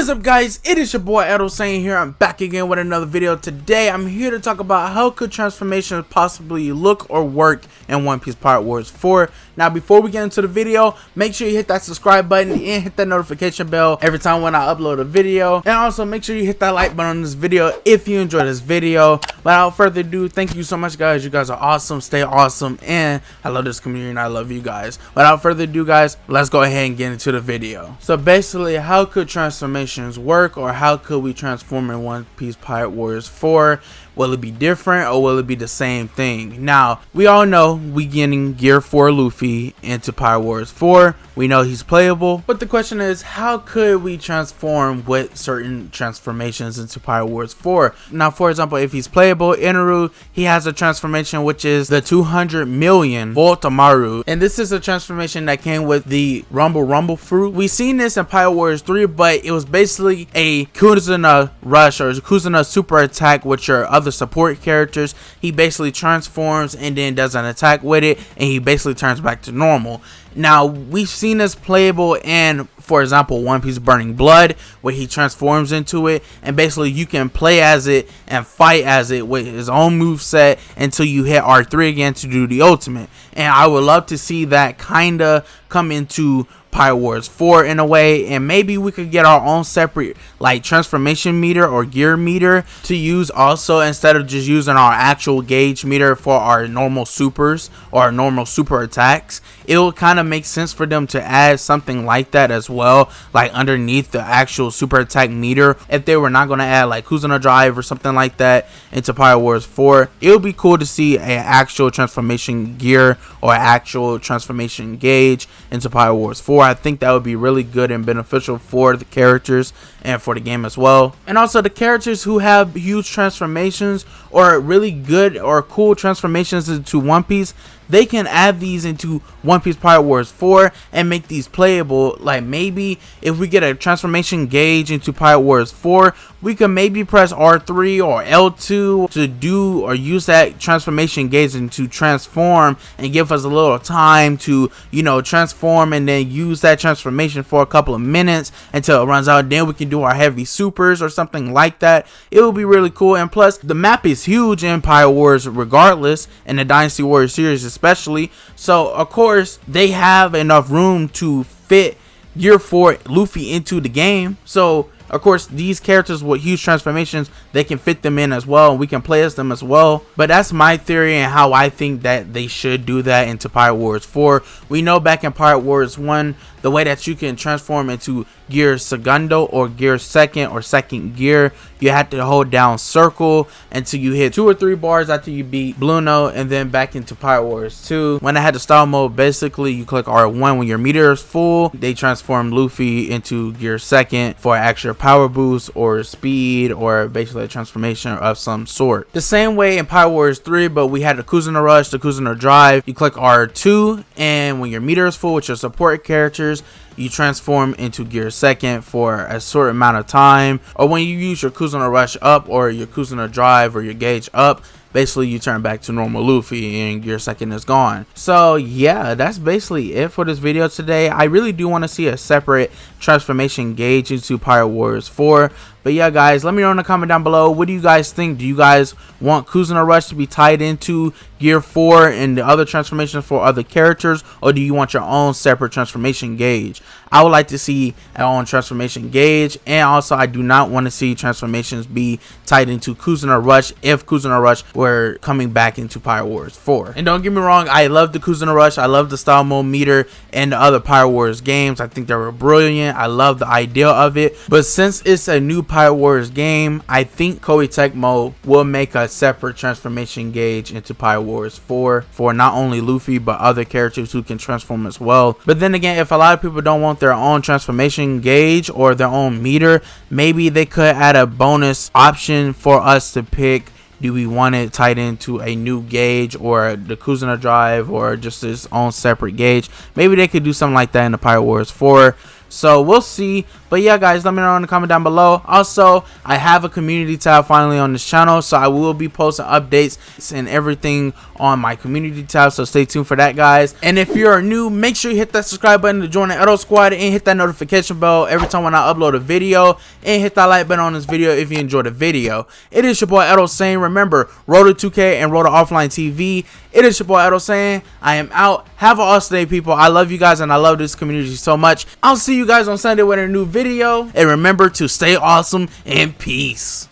What is up, guys? It is your boy EdoSaiyan here. I'm back again with another video. Today I'm here to talk about how could transformations possibly look or work in One Piece Pirate Warriors 4. Now before we get into the video, make sure you hit that subscribe button and hit that notification bell every time when I upload a video, and also make sure you hit that like button on this video if you enjoyed this video. Without further ado, thank you so much, guys. You guys are awesome, stay awesome, and I love this community and I love you guys. Without further ado, guys, let's go ahead and get into the video. So basically, how could transformations work, or how could we transform in One Piece Pirate Warriors 4? Will it be different or will it be the same thing? Now, we all know we getting Gear 4 Luffy into Pirate Warriors 4. We know he's playable, but the question is, how could we transform with certain transformations into Pirate Warriors 4? Now, for example, if he's playable, Inaru, he has a transformation which is the 200 million Voltamaru, and this is a transformation that came with the Rumble fruit. We seen this in Pirate Warriors 3, but it was basically a Kuzuna rush or Kuzuna super attack with your other support characters. He basically transforms and then does an attack with it, and he basically turns back to normal. Now, we've seen this playable in, for example, One Piece Burning Blood, where he transforms into it, and basically you can play as it and fight as it with his own moveset until you hit R3 again to do the ultimate. And I would love to see that kinda come into Pirate Warriors 4 in a way, and maybe we could get our own separate like transformation meter or gear meter to use also, instead of just using our actual gauge meter for our normal supers or our normal super attacks. It will kind of make sense for them to add something like that as well, like underneath the actual super attack meter. If they were not going to add like Kuzuna Drive or something like that into Pirate Warriors 4, it would be cool to see an actual transformation gear or actual transformation gauge into Pirate Warriors 4. I think that would be really good and beneficial for the characters and for the game as well. And also, the characters who have huge transformations or really good or cool transformations into One Piece, they can add these into One Piece Pirate Warriors 4 and make these playable. Like, maybe if we get a transformation gauge into Pirate Warriors 4, we can maybe press R3 or L2 to do or use that transformation gauge and to transform, and give us a little time to, you know, transform, and then use that transformation for a couple of minutes until it runs out. Then we can do our heavy supers or something like that. It will be really cool. And plus, the map is huge in Pirate Warriors regardless, and the Dynasty Warriors series especially. So of course they have enough room to fit Gear 4 Luffy into the game. So of course, these characters with huge transformations, they can fit them in as well, and we can play as them as well. But that's my theory and how I think that they should do that into Pirate Warriors 4. We know back in Pirate Warriors 1, the way that you can transform into Gear Segundo or Gear Second or Second Gear, you have to hold down circle until you hit 2 or 3 bars after you beat Blue Note, and then back into Pirate Warriors 2. When I had the style mode, basically you click R1 when your meter is full. They transform Luffy into Gear Second for extra power boost or speed, or basically a transformation of some sort. The same way in Pirate Warriors 3, but we had the Kuzuna Rush, the Kuzuna Drive. You click R2, and when your meter is full with your support characters, you transform into Gear Second for a short amount of time. Or when you use your Kuzuna Rush up or your Kuzuna Drive or your gauge up, basically you turn back to normal Luffy and Gear Second is gone. So yeah, that's basically it for this video today. I really do want to see a separate transformation gauge into Pirate Warriors 4. But yeah, guys, let me know in the comment down below, what do you guys think? Do you guys want Kuzuna Rush to be tied into Gear 4 and the other transformations for other characters, or do you want your own separate transformation gauge? I would like to see our own transformation gauge, and also I do not want to see transformations be tied into Kuzuna Rush if Kuzuna Rush were coming back into Pirate Warriors 4. And don't get me wrong, I love the Kuzuna Rush, I love the style mode meter and the other Pirate Warriors games. I think they were brilliant. I love the idea of it, but since it's a new Pirate Warriors game, I think Koei Tecmo will make a separate transformation gauge into Pirate Warriors 4 for not only Luffy but other characters who can transform as well. But then again, if a lot of people don't want their own transformation gauge or their own meter, maybe they could add a bonus option for us to pick. Do we want it tied into a new gauge or the Kuzuna Drive or just its own separate gauge? Maybe they could do something like that in the Pirate Warriors 4. So we'll see. But yeah, guys, let me know in the comment down below. Also, I have a community tab finally on this channel, so I will be posting updates and everything on my community tab, so stay tuned for that, guys. And if you're new, make sure you hit that subscribe button to join the Edo Squad, and hit that notification bell every time when I upload a video, and hit that like button on this video if you enjoyed the video. It is your boy EdoSaiyan. Remember, roll to 2K and roll to offline TV. It is your boy EdoSaiyan. I am out. Have an awesome day, people. I love you guys, and I love this community so much. I'll see you guys on Sunday with a new video, and remember to stay awesome and peace.